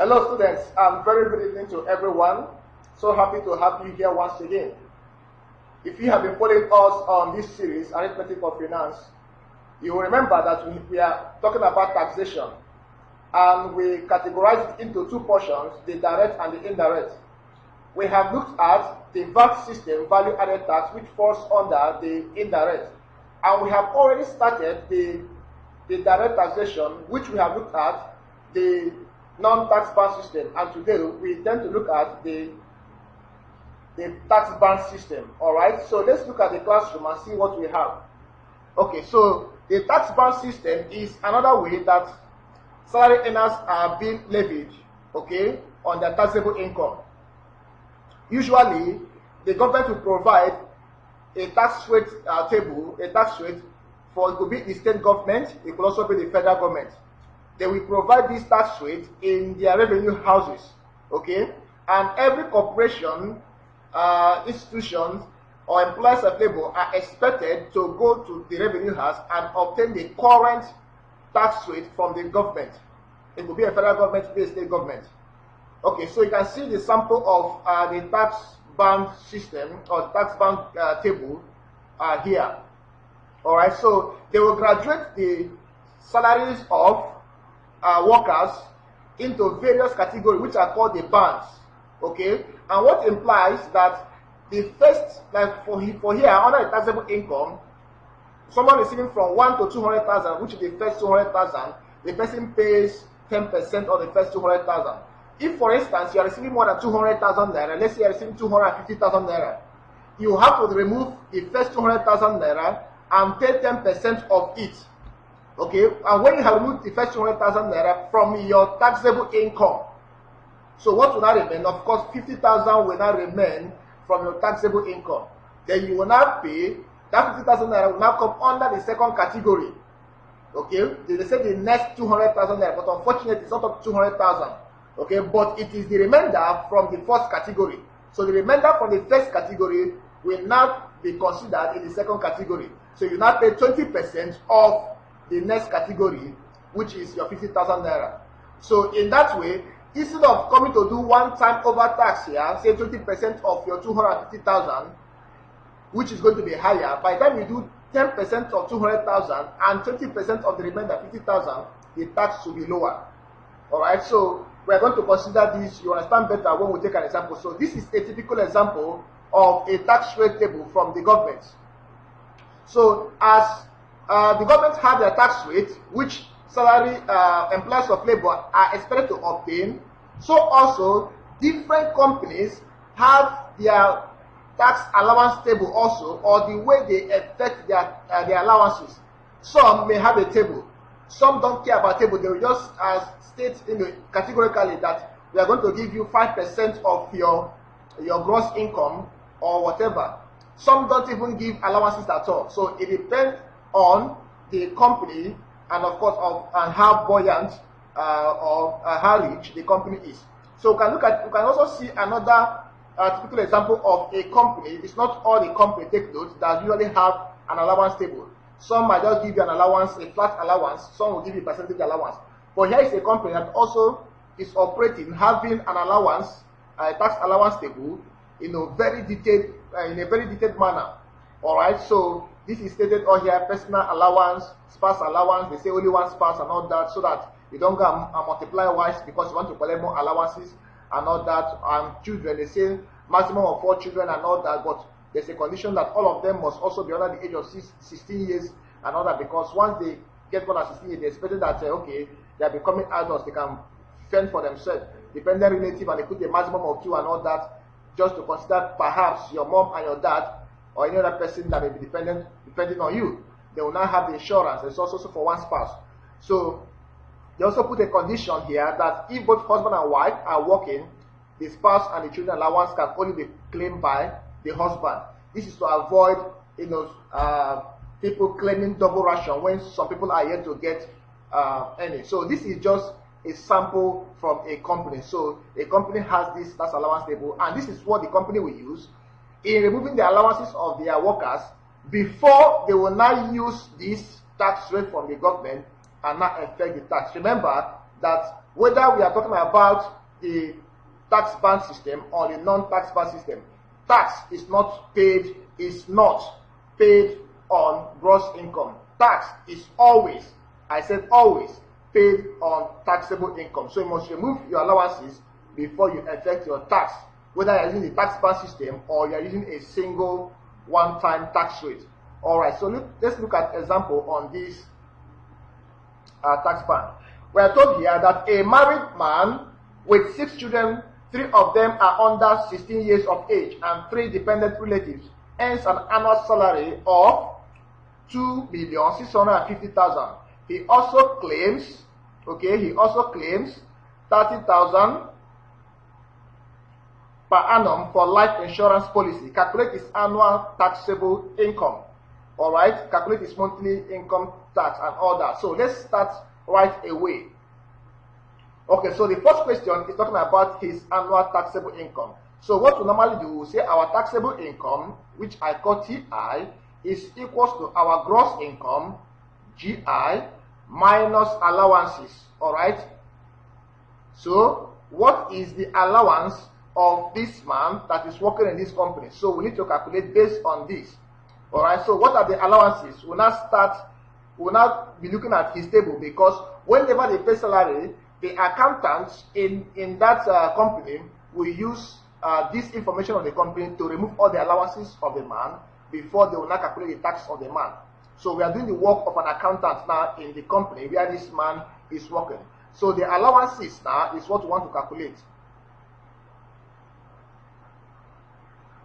Hello students, very good evening to everyone. So happy to have you here once again. If you have been following us on this series, Arithmetic of Finance, you will remember that we are talking about taxation, and we categorize it into two portions, the direct and the indirect. We have looked at the VAT system, value added tax, which falls under the indirect, and we have already started the direct taxation, which we have looked at the non-tax band system, and today we intend to look at the tax band system. All right, so let's look at the classroom and see what we have. Okay, so the tax band system is another way that salary earners are being levied, okay, on their taxable income. Usually, the government will provide a tax rate table, a tax rate for, it could be the state government, it could also be the federal government. They will provide this tax rate in their revenue houses, okay? And every corporation, institutions, or employers of labor are expected to go to the revenue house and obtain the current tax rate from the government. It could be a federal government, it could be a state government. Okay, so you can see the sample of the tax band system or tax band table here. All right, so they will graduate the salaries of workers into various categories, which are called the bands. Okay, and what implies that the first, like for here under the taxable income, someone receiving from 1 to 200,000, which is the first 200,000, the person pays 10% of the first 200,000. If, for instance, you are receiving more than 200,000 naira, let's say you are receiving 250,000 naira, you have to remove the first 200,000 naira and pay 10% of it. Okay, and when you have removed the first 200,000 naira from your taxable income, so what will now remain? Of course, 50,000 will now remain from your taxable income. Then you will now pay, that 50,000 naira will now come under the second category. Okay, they say the next 200,000 naira, but unfortunately it's not up to 200,000. Okay, but it is the remainder from the first category. So the remainder from the first category will now be considered in the second category. So you now pay 20% of the next category, which is your 50,000 naira. So in that way, instead of coming to do one-time over tax here, say 20% of your 250,000, which is going to be higher, by the time you do 10% of 200,000 and 20% of the remainder 50,000, the tax will be lower. All right, so we are going to consider this. You understand better when we take an example. So this is a typical example of a tax rate table from the government. So as the government have their tax rate, which salary employers of labor are expected to obtain, so also different companies have their tax allowance table also, or the way they affect their allowances. Some may have a table. Some don't care about table. They will just state categorically that we are going to give you 5% of your gross income or whatever. Some don't even give allowances at all. So it depends on the company and of course and how buoyant or how rich the company is. So we can also see another typical example of a company. It's not all the company, take note, that usually have an allowance table. Some might just give you an allowance, a flat allowance. Some will give you a percentage allowance. But here is a company that also is operating, having an allowance, a tax allowance table in a very detailed manner. All right. So this is stated on here: personal allowance, spouse allowance. They say only one spouse and all that, so that you don't go and multiply wise because you want to collect more allowances and all that. And children, they say maximum of 4 children and all that, but there's a condition that all of them must also be under the age of 16 years and all that, because once they get more than 16 years, they're expected that okay, they are becoming adults, they can fend for themselves, dependent relative, and they put a maximum of 2 and all that, just to consider perhaps your mom and your dad or any other person that may be depending on you. They will now have the insurance. It's also for one spouse. So they also put a condition here that if both husband and wife are working, the spouse and the children allowance can only be claimed by the husband. This is to avoid, people claiming double ration when some people are yet to get any. So this is just a sample from a company. So a company has this tax allowance table, and this is what the company will use in removing the allowances of their workers before they will now use this tax rate from the government and not affect the tax. Remember that whether we are talking about the tax band system or the non-tax band system, tax is not paid on gross income. Tax is always, I said always, paid on taxable income. So you must remove your allowances before you effect your tax, whether you're using the tax band system or you're using a single one-time tax rate. Alright, so let's look at example on this tax band. We are told here that a married man with 6 children, 3 of them are under 16 years of age, and 3 dependent relatives, earns an annual salary of 2,650,000. He also claims, he also claims 30,000 per annum for life insurance policy. Calculate his annual taxable income. Alright, calculate his monthly income tax and all that. So let's start right away. Okay, so the first question is talking about his annual taxable income. So what we normally do, we say our taxable income, which I call TI, is equals to our gross income, GI, minus allowances. Alright? So what is the allowance of this man that is working in this company? So we need to calculate based on this. Alright, so what are the allowances? We'll now be looking at his table, because whenever they pay salary, the accountants in that company will use this information on the company to remove all the allowances of the man before they will not calculate the tax of the man. So we are doing the work of an accountant now in the company where this man is working. So the allowances now is what we want to calculate.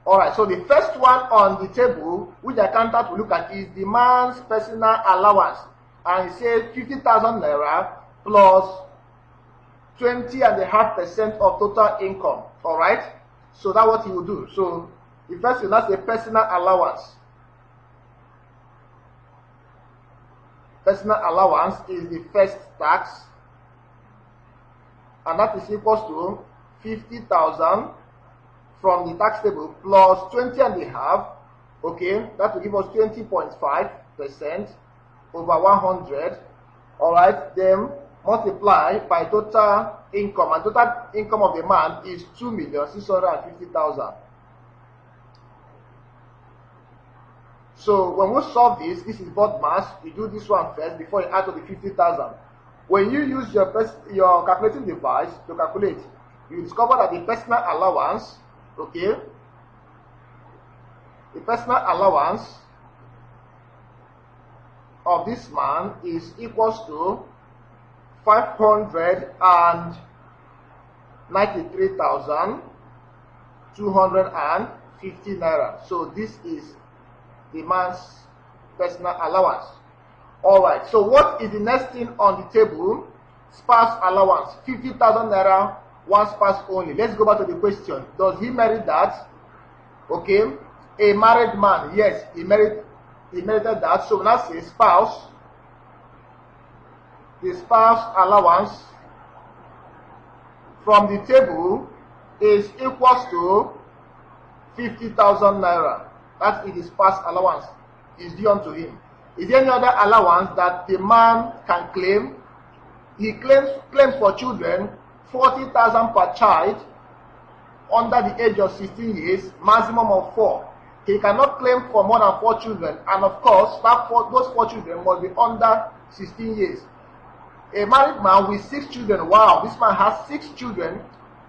Alright, so the first one on the table, which the accountant will look at, is the man's personal allowance. And he says 50,000 naira plus 20.5% of total income. Alright, so that's what he will do. So the first will not say personal allowance. Personal allowance is the first tax, and that is equals to 50,000 from the tax table plus 20.5. Okay, that will give us 20.5% over 100. Alright, then multiply by total income, and total income of the man is 2,650,000. So when we solve this is board mass. You do this one first before you add to the 50,000. When you use your calculating device to calculate, you discover that the personal allowance, okay, the personal allowance of this man is equals to 593,250 naira. So this is the man's personal allowance. Alright, so what is the next thing on the table? Spouse allowance, 50,000 naira, one spouse only. Let's go back to the question. Does he merit that? Okay, a married man, yes, he merited that. So now say spouse, the spouse allowance from the table is equals to 50,000 naira. That is his spouse allowance, is due unto him. Is there any other allowance that the man can claim? He claims for children 40,000 per child under the age of 16 years, maximum of 4. He cannot claim for more than 4 children, and of course, those 4 children must be under 16 years. A married man with 6 children, wow, this man has 6 children,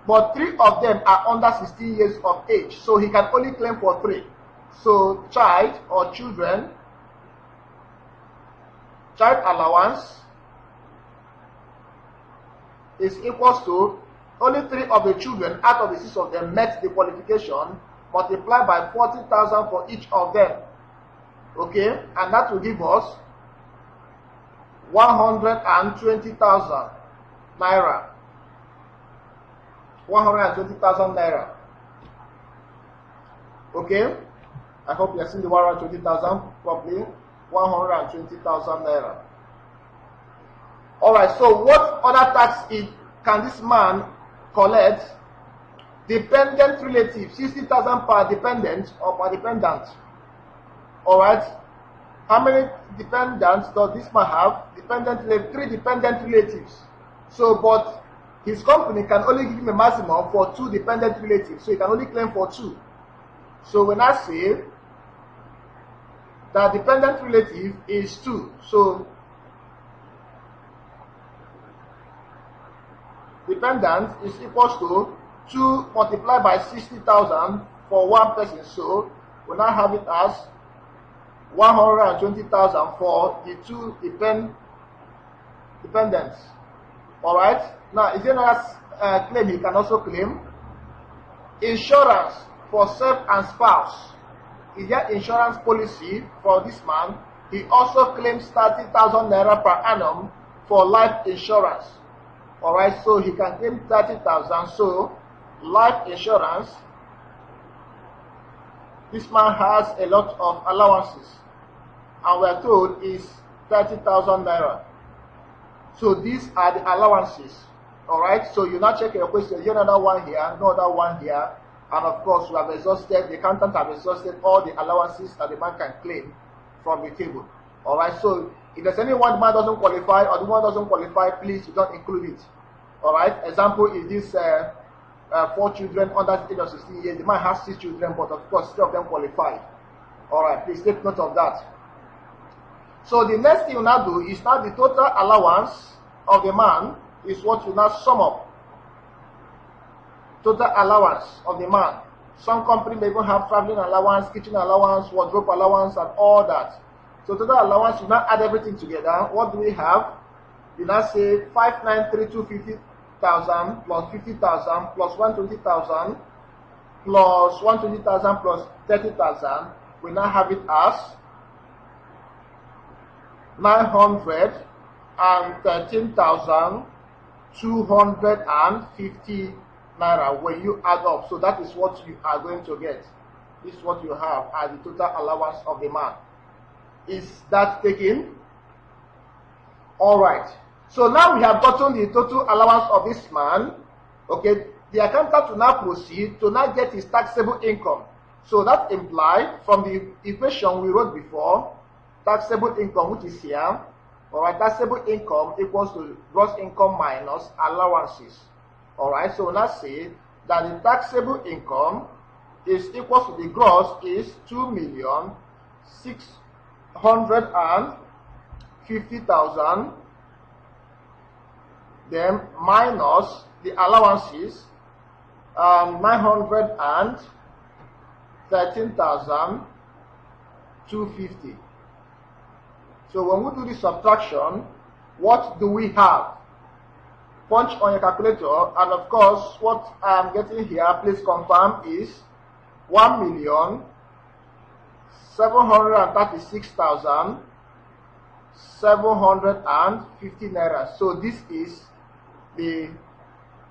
but 3 of them are under 16 years of age, so he can only claim for 3. So child or children, child allowance is equals to only 3 of the children out of the 6 of them met the qualification, multiplied by 40,000 for each of them. Okay, and that will give us 120,000 naira. 120,000 naira. Okay, I hope you have seen the 120,000 properly. 120,000 naira. Alright, so what other tax can this man collect? Dependent relative, 60,000 per dependent or per dependent. Alright, how many dependents does this man have? 3 dependent relatives. So, but his company can only give him a maximum for 2 dependent relatives. So he can only claim for 2. So when I say that dependent relative is 2, so dependent is equals to 2 multiplied by 60,000 for one person. So we now have it as 120,000 for the 2 dependents. Alright, now is there another claim he can also claim? Insurance for self and spouse. Is there insurance policy for this man? He also claims 30,000 naira per annum for life insurance. Alright, so he can claim 30,000. So life insurance, this man has a lot of allowances, and we're told is 30,000 naira. So these are the allowances. Alright, so you now check your question. Here another one here, another one here, and of course we have exhausted, the accountant have exhausted all the allowances that the man can claim from the table. Alright, so if there's any one the man doesn't qualify or the one doesn't qualify, please you don't include it. Alright, example is this 4 children under the age of 16 years. The man has 6 children, but of course 3 of them qualified. Alright, please take note of that. So the next thing you now do is now the total allowance of the man is what you now sum up. Total allowance of the man. Some company may even have traveling allowance, kitchen allowance, wardrobe allowance, and all that. So total allowance, you now add everything together. What do we have? You now say 5,932,50,000 plus 50,000 plus 120,000 plus 120,000 plus 30,000. We now have it as 913,250 naira when you add up. So that is what you are going to get. This is what you have as the total allowance of the man. Is that taken? Alright. So now we have gotten the total allowance of this man. Okay. The accountant will now proceed to now get his taxable income. So that implies from the equation we wrote before, taxable income, which is here, alright, taxable income equals to gross income minus allowances. Alright, so let's say that the taxable income is equal to the gross is 2,650,000, then minus the allowances 913,250. So when we do the subtraction, what do we have? Punch on your calculator, and of course, what I'm getting here, please confirm, is 1,736,750 naira. So this is the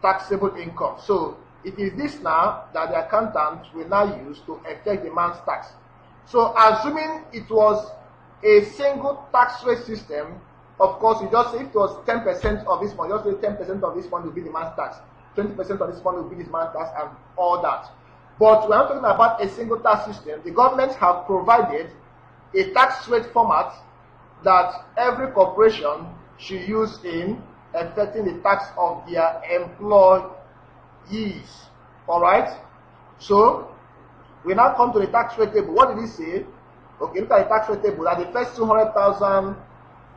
taxable income. So it is this now that the accountant will now use to effect the man's tax. So assuming it was a single tax rate system, of course, you just say if it was 10% of this money, just say 10% of this money will be the man's tax, 20% of this money will be this man's tax, and all that. But we're not talking about a single tax system. The government have provided a tax rate format that every corporation should use in effecting the tax of their employees. Alright? So, we now come to the tax rate table. What did he say? Okay, look at the tax rate table. That the first 200,000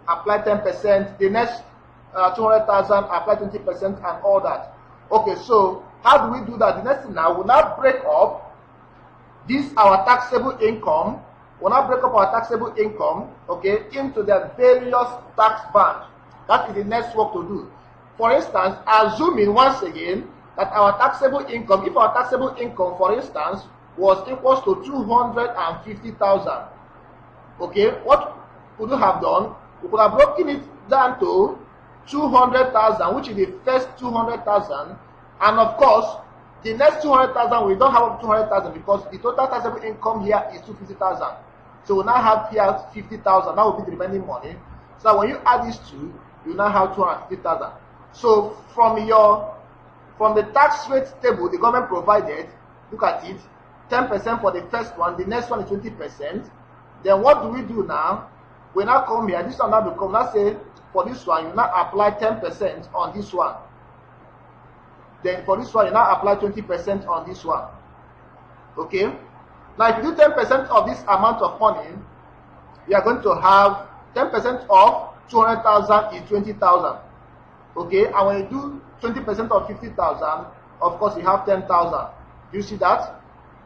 apply 10%, the next 200,000 apply 20%, and all that. Okay, so how do we do that? The next thing now, we'll now break up this our taxable income. We'll now break up our taxable income, okay, into their various tax bands. That is the next work to do. For instance, assuming once again that our taxable income, if our taxable income, for instance, was equals to 250,000, okay, what would you have done? We could have broken it down to 200,000, which is the first 200,000, and of course, the next 200,000, we don't have 200,000 because the total taxable income here is 250,000. So we now have here 50,000. That will be the remaining money. So when you add these two, you now have 250,000. So from the tax rate table the government provided, look at it, 10% for the first one, the next one is 20%. Then what do we do now? We now come here, this one now become, let's say for this one, you now apply 10% on this one. Then for this one, you now apply 20% on this one. Okay? Now, if you do 10% of this amount of money, you are going to have 10% of 200,000 is 20,000. Okay? And when you do 20% of 50,000, of course, you have 10,000. Do you see that?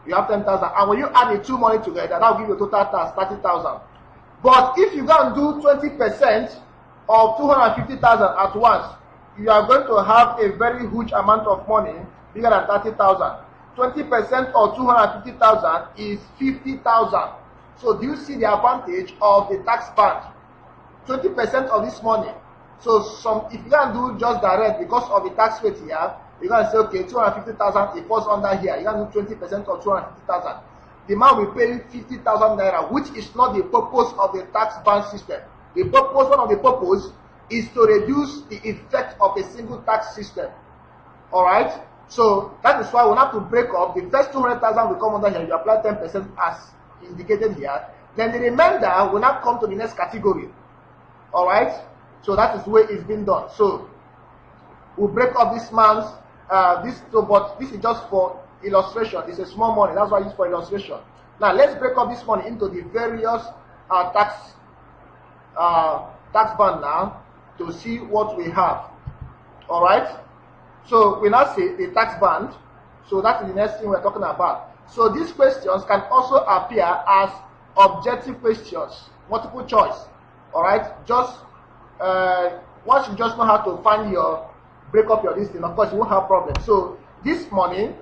You have 10,000. And when you add the two money together, that will give you a total tax 30,000. But if you go and do 20% of 250,000 at once, you are going to have a very huge amount of money, bigger than 30,000. 20% of 250,000 is 50,000. So do you see the advantage of the tax band? 20% of this money. So if you can do just direct because of the tax rate here, you can say, okay, 250,000, it falls under here. You can do 20% of 250,000. The man will pay 50,000 naira, which is not the purpose of the tax band system. The purpose, one of the purpose, is to reduce the effect of a single tax system. Alright? So that is why we have to break up. The first 200,000 will come under here. You apply 10% as indicated here. Then the remainder will not come to the next category. Alright? So that is the way it's been done. So we'll break up this man's but this is just for illustration. It's a small money. That's why it's for illustration. Now let's break up this money into the various tax band now to see what we have. Alright? So we now see the tax band. So that is the next thing we're talking about. So these questions can also appear as objective questions, multiple choice. Alright? Just once you just know how to break up your listing, of course you won't have problems. So this money,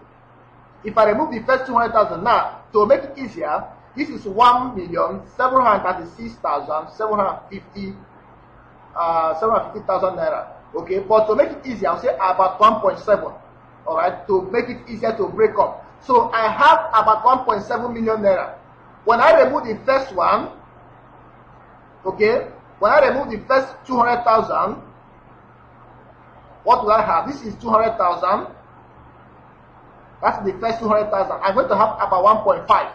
if I remove the first 200,000 now, to make it easier, this is 1,736,750,000 naira. Okay, but to make it easier, I'll say about 1.7. Alright, to make it easier to break up. So I have about 1.7 million naira. When I remove the first one, okay, when I remove the first 200,000, what will I have? This is 200,000. That's the first 200,000. I'm going to have about 1.5.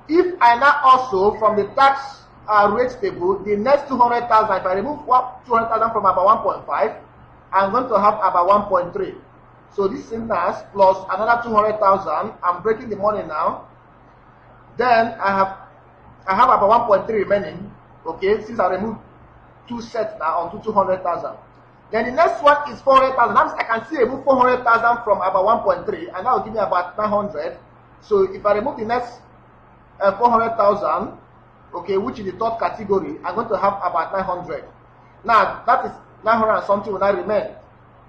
If I now also, from the tax rate table, the next 200,000, if I remove 200,000 from about 1.5, I'm going to have about 1.3. So this is nice, plus another 200,000. I'm breaking the money now. Then I have about 1.3 remaining. Okay, since I removed two sets now onto 200,000. Then the next one is 400,000. That means I can still remove 400,000 from about 1.3, and that will give me about 900. So if I remove the next 400,000, okay, which is the third category, I'm going to have about 900. Now that is 900 and something will not remain.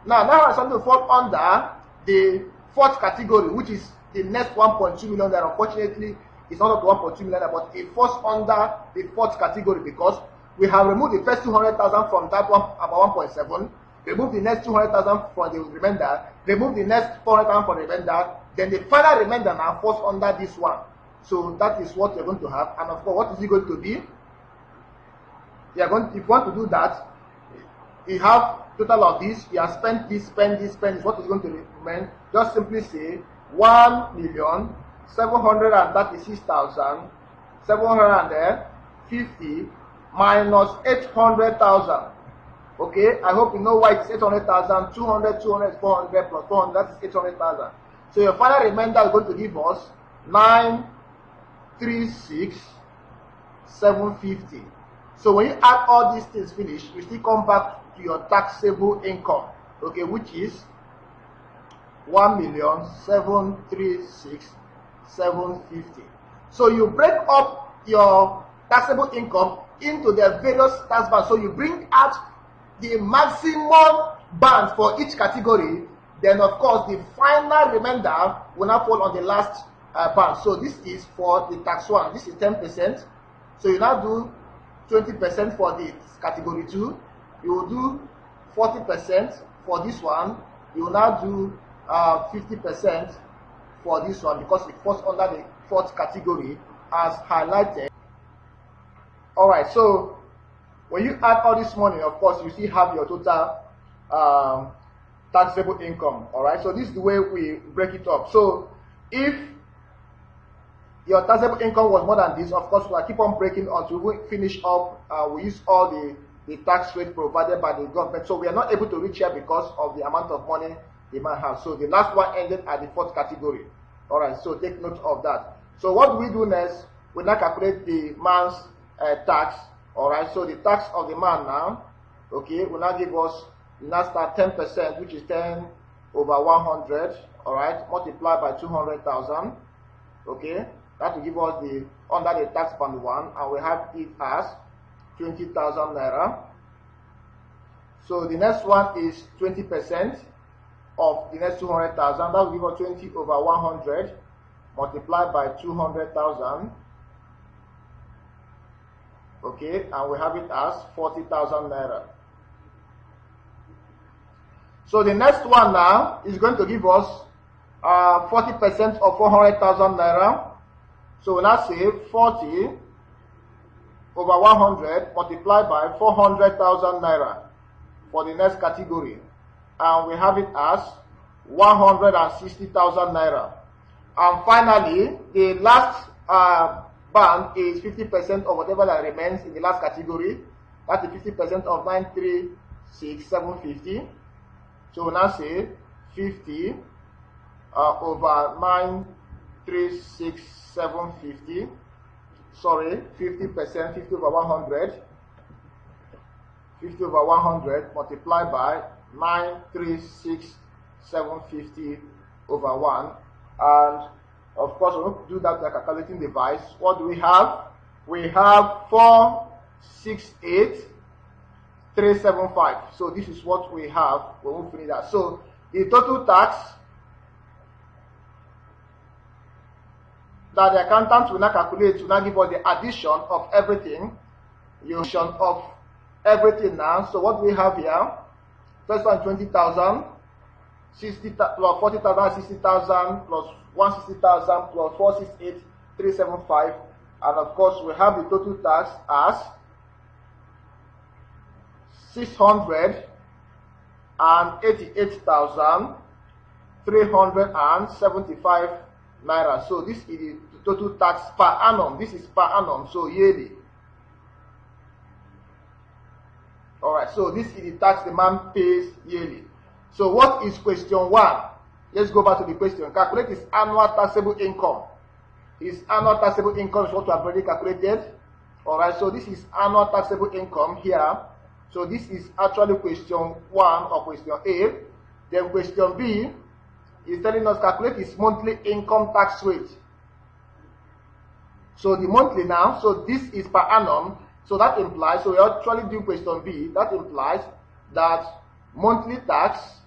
Now 900 and something will fall under the fourth category, which is the next 1.2 million. That unfortunately is not up to 1.2 million, but it falls under the fourth category because we have removed the first 200,000 from that one, about 1.7. Remove the next 200,000 from the remainder. Remove the next 400,000 from the remainder. Then the final remainder now falls under this one. So that is what you're going to have. And of course, what is it going to be? If you want to do that, you have total of this. You have spent this, spend this, spend this. What is going to remain? Just simply say 1,736,750 minus 800,000. Okay, I hope you know why it's 800,000. 200, 200, 400 plus 400, that is 800,000. So your final remainder is going to give us 936,750. So when you add all these things finish, you still come back to your taxable income, okay, which is 1,736,750. So you break up your taxable income into the various tax bands. So you bring out the maximum band for each category. Then of course the final remainder will now fall on the last band. So this is for the tax one. This is 10%. So you now do 20% for the category 2. You will do 40% for this one. You will now do 50% for this one because it falls under the fourth category as highlighted. Alright, so when you add all this money, of course, you still have your total taxable income. Alright, so this is the way we break it up. So if your taxable income was more than this, of course, we'll keep on breaking until we finish up. We use all the the tax rate provided by the government. So we are not able to reach here because of the amount of money the man has. So the last one ended at the fourth category. All right, so take note of that. So what we do next, we now calculate the man's tax. All right, so the tax of the man now, okay, will now give us, we now start 10%, which is 10 over 100. All right, multiplied by 200,000. Okay, that will give us the under the tax band 1, and we have it as 20,000 naira. So the next one is 20% of the next 200,000. That will give us 20 over 100 multiplied by 200,000. Okay, and we have it as 40,000 naira. So the next one now is going to give us 40% of 400,000 naira. So we now say 40 over 100 multiplied by 400,000 naira for the next category, and we have it as 160,000 naira. And finally, the last band is 50% of whatever that remains in the last category. That is 50% of 936,750. So we now say 50 over 936,750. Sorry, 50%, 50 over 100. 50 over 100 multiplied by 936,750 over 1. And of course, we will do that by calculating device. What do we have? We have 468,375. So this is what we have when we finish that. So the total tax that the accountant will now calculate will now give us the addition of everything. Addition of everything now. So what we have here, first one 20,000, 60 plus 40,000, 60,000 plus 160,000 plus 468,375, and of course we have the total tax as 688,375 naira. So this is the total tax per annum. This is per annum, so yearly. Alright, so this is the tax the man pays yearly. So what is question 1? Let's go back to the question. Calculate his annual taxable income. His annual taxable income is what we have already calculated. Alright, so this is annual taxable income here. So this is actually question 1 or question A. Then question B is telling us calculate his monthly income tax rate. So the monthly now, so this is per annum. So that implies, so we actually do question B, that implies that monthly tax,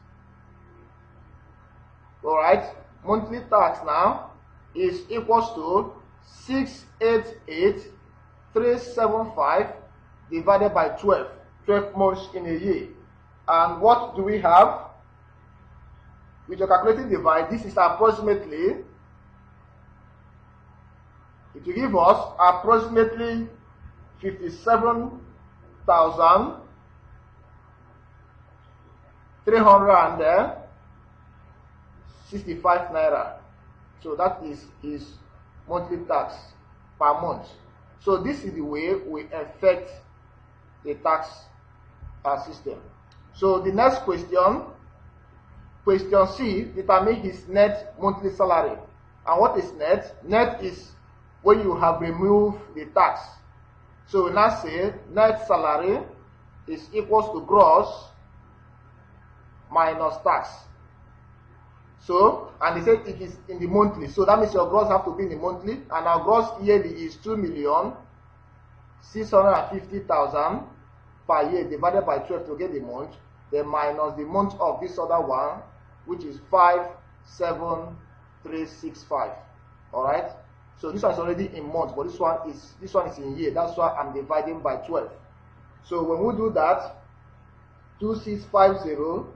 alright, monthly tax now is equals to 688,375 divided by 12 months in a year. And what do we have? With your calculating device, this is approximately, it will give us approximately 57,365 naira. So that is his monthly tax per month. So this is the way we affect the tax system. So the next question, question C, determine his net monthly salary. And what is net? Net is when you have removed the tax. So we now say net salary is equals to gross minus tax. So, and they say it is in the monthly. So that means your gross have to be in the monthly. And our gross yearly is 2,650,000 per year divided by 12 to get the month. Then minus the month of this other one, which is 57365. Alright? So this one is already in months, but this one is in year. That's why I'm dividing by 12. So when we do that, 2650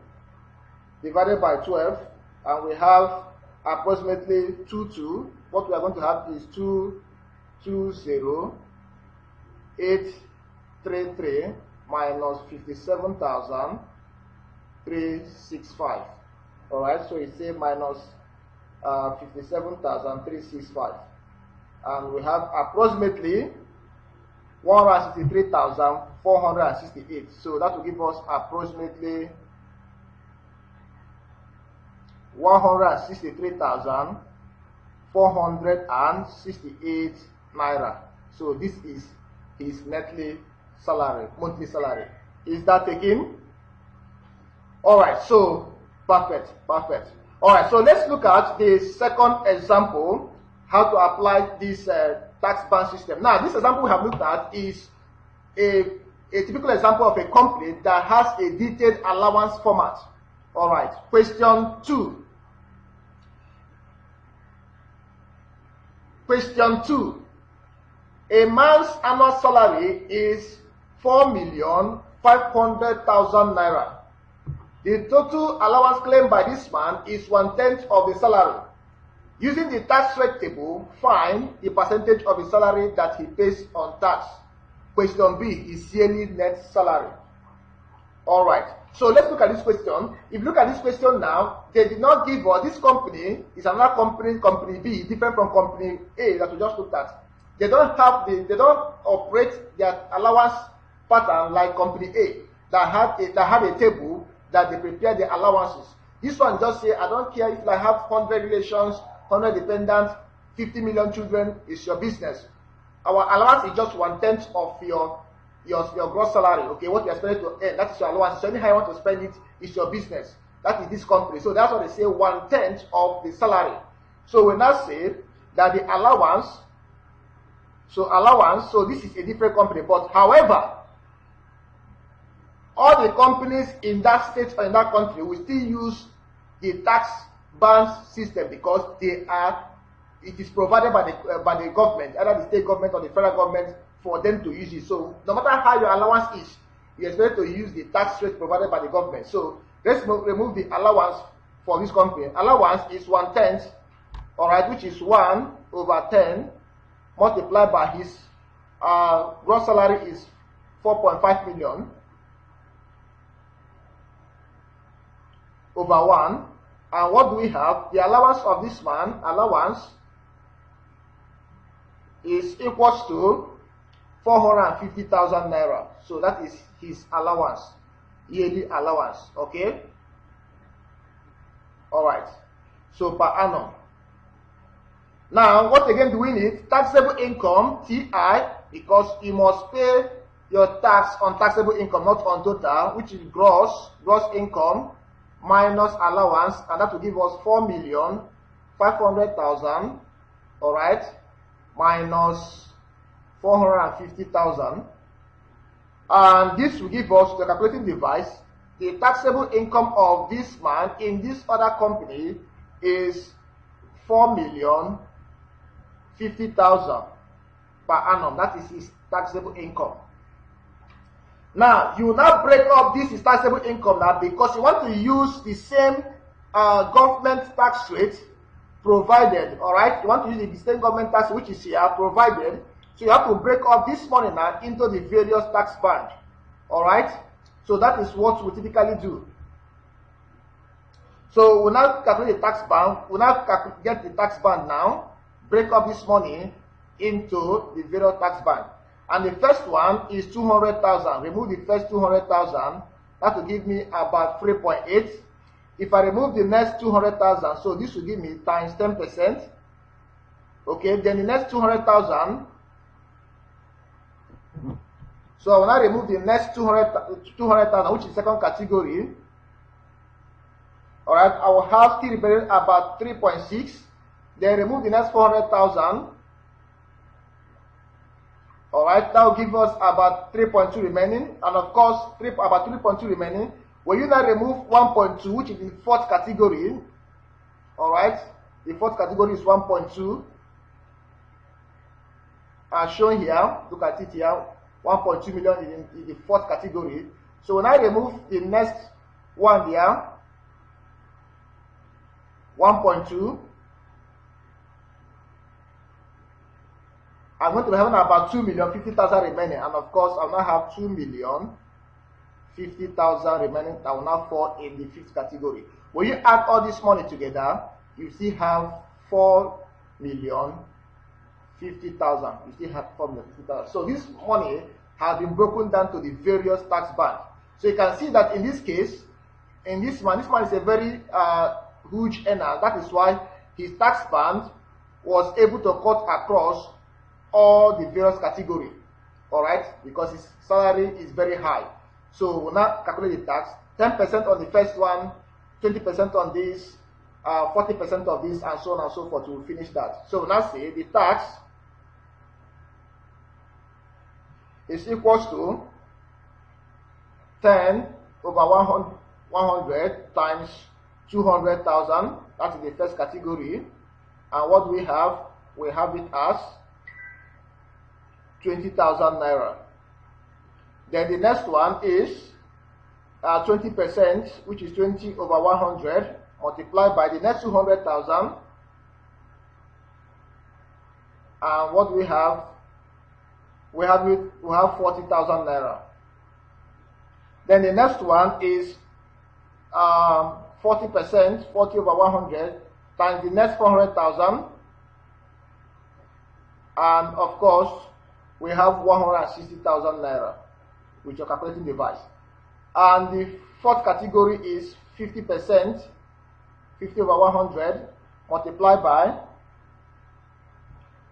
divided by 12, and we have approximately 22. What we are going to have is 220,833 minus 57,365. Alright, so it's a minus 57,365. And we have approximately 163,468. So that will give us approximately 163,468 naira. So this is his monthly salary. Is that taken? Alright, so perfect. Alright, so let's look at the second example, how to apply this tax band system. Now, this example we have looked at is a typical example of a company that has a detailed allowance format. Alright, question 2. Question 2. A man's annual salary is 4,500,000 naira. The total allowance claimed by this man is 1/10 of the salary. Using the tax rate table, find the percentage of the salary that he pays on tax. Question B is yearly net salary. Alright, so let's look at this question. If you look at this question now, they did not give us, this company is another company, company B, different from company A that we just looked at. They don't operate their allowance pattern like company A that had a table that they prepare the allowances. This one just say, I don't care if I have 100 relations, 100 dependents, 50 million children, it's your business. Our allowance is just 1/10 of your gross salary. Okay, what you are expected to earn, that is your allowance. So anyhow you want to spend it, it's your business. That is this company. So that's what they say, 1/10 of the salary. So we now say that the allowance, so this is a different company, but however, all the companies in that state or in that country will still use the tax band system because it is provided by the government, either the state government or the federal government, for them to use it. So no matter how your allowance is, you're expected to use the tax rate provided by the government. So let's remove the allowance for this company. Allowance is 1/10, alright, which is 1/10 multiplied by his gross salary is 4.5 million over 1. And what do we have? The allowance of this man, is equals to 450,000 naira. So that is his allowance, yearly allowance. Okay. Alright. So per annum. Now, what again do we need? Taxable income, TI, because you must pay your tax on taxable income, not on total, which is gross income minus allowance, and that will give us 4,500,000, alright, minus 450,000. And this will give us, the calculating device, the taxable income of this man in this other company is 4,050,000 per annum. That is his taxable income. Now, you now break up this is taxable income now because you want to use the same government tax rate provided, alright? You want to use the same government tax which is here provided. So you have to break up this money now into the various tax band, alright? So that is what we typically do. So we now calculate the tax band. We now get the tax band now, break up this money into the various tax band. And the first one is 200,000. Remove the first 200,000. That will give me about 3.8. If I remove the next 200,000, so this will give me times 10%. Okay, then the next 200,000. So I will now remove the next 200,000, which is second category. Alright, I will have still remaining about 3.6. Then remove the next 400,000. Alright, that will give us about 3.2 remaining, and of course about 3.2 remaining. When you now remove 1.2, which is the fourth category, alright, the fourth category is 1.2, as shown here, look at it here, 1.2 million in the fourth category. So when I remove the next one there, 1.2, I'm going to be having about 2,050,000 remaining, and of course I'll now have 2,050,000 remaining that will now fall in the fifth category. When you add all this money together, you still have 4,050,000 50,000. You still have formula 50,000. So this money has been broken down to the various tax bands. So you can see that in this case, in this man is a very huge earner. That is why his tax band was able to cut across all the various categories. All right, because his salary is very high. So we'll now calculate the tax. 10% on the first one, 20% on this, 40% of this, and so on and so forth. We'll finish that. So we'll now say the tax is equals to 10 over 100 times 200,000. That is the first category. And what do we have? We have it as 20,000 naira. Then the next one is 20%, which is 20 over 100 multiplied by the next 200,000. And what do we have? We have 40,000 naira. Then the next one is 40%, 40 over 100 times the next 400,000. And of course, we have 160,000 naira with your calculating device. And the fourth category is 50%, 50 over 100 multiplied by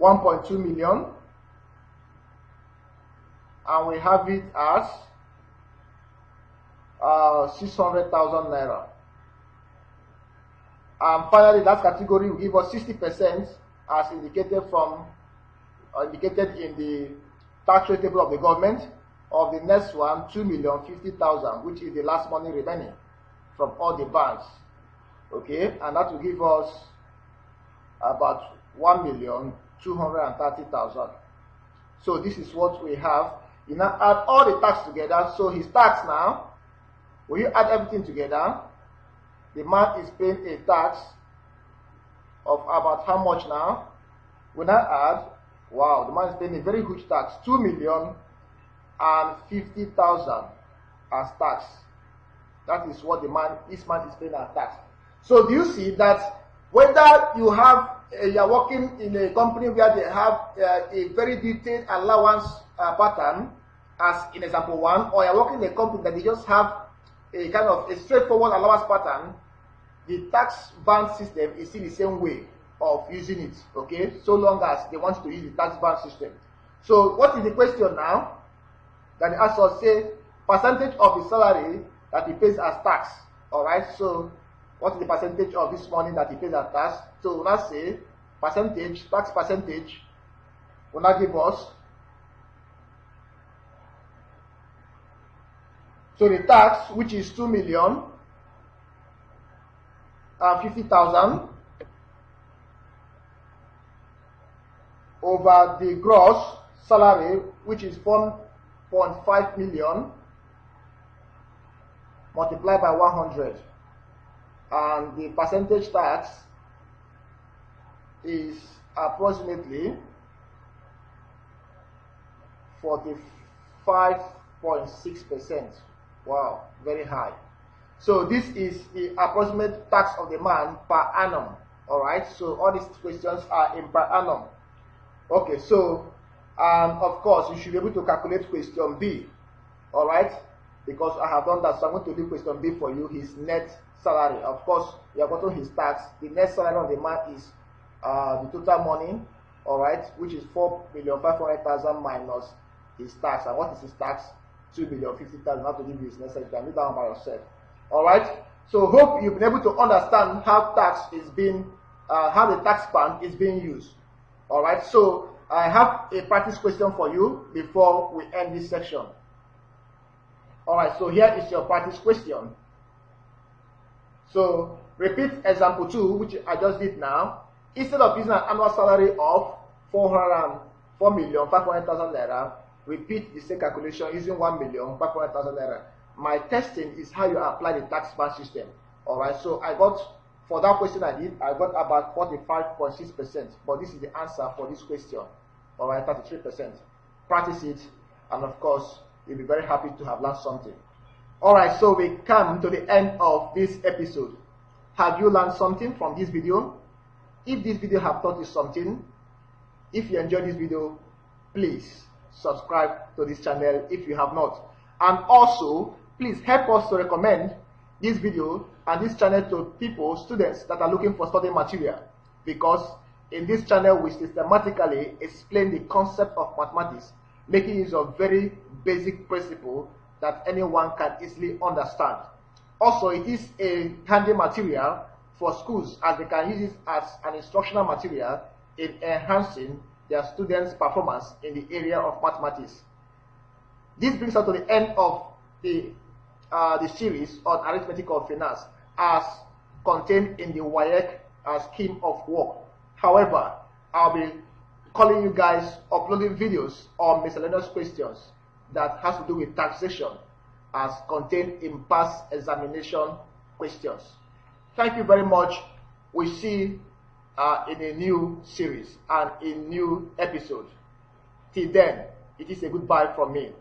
1.2 million. And we have it as 600,000 naira. And finally, that category will give us 60% as indicated in the tax rate table of the government of the next one, 2,050,000, which is the last money remaining from all the banks. Okay, and that will give us about 1,230,000. So this is what we have. You now add all the tax together. So his tax now, when you add everything together, the man is paying a tax of about how much now? When I add, wow, the man is paying a very huge tax, 2,050,000 as tax. That is what this man is paying as tax. So do you see that whether you are working in a company where they have a very detailed allowance pattern, as in example 1, or you're working in a company that they just have a kind of a straightforward allowance pattern, the tax band system is still the same way of using it, okay, so long as they want to use the tax band system. So what is the question now? That they ask us, say, percentage of the salary that he pays as tax. All right, so what is the percentage of this money that he pays as tax? So we'll now say percentage, tax percentage will now give us. So the tax, which is 2,050,000 over the gross salary, which is 1.5 million, multiplied by 100. And the percentage tax is approximately 45.6%. Wow, very high. So this is the approximate tax of the man per annum. All right, so all these questions are in per annum. Okay, so of course you should be able to calculate question B. All right, because I have done that, so I'm going to do question B for you. His net salary. Of course, you have gotten his tax. The net salary of the man is the total money. All right, which is 4,500,000 minus his tax. And what is his tax? 2,050,000. How to give you his net salary? You can do that one by yourself. All right. So hope you've been able to understand how tax is being, how the tax band is being used. All right. So I have a practice question for you before we end this section. All right. So here is your practice question. So repeat example 2, which I just did now. Instead of using an annual salary of 4,500,000 naira, repeat the same calculation using 1,500,000 naira. My testing is how you apply the tax band system. All right, so I got, for that question I got about 45.6%, but this is the answer for this question. All right, 33%. Practice it, and of course, you'll be very happy to have learned something. All right, so we come to the end of this episode. Have you learned something from this video? If this video have taught you something, If you enjoyed this video, please subscribe to this channel if you have not. And also, please help us to recommend this video and this channel to people, students that are looking for study material, because in this channel we systematically explain the concept of mathematics, making use of very basic principle that anyone can easily understand. Also, it is a handy material for schools, as they can use it as an instructional material in enhancing their students' performance in the area of mathematics. This brings us to the end of the series on arithmetic of finance as contained in the WAEC scheme of work. However, I'll be calling you guys, uploading videos on miscellaneous questions that has to do with taxation as contained in past examination questions. Thank you very much. We see in a new series and a new episode. Till then, it is a goodbye from me.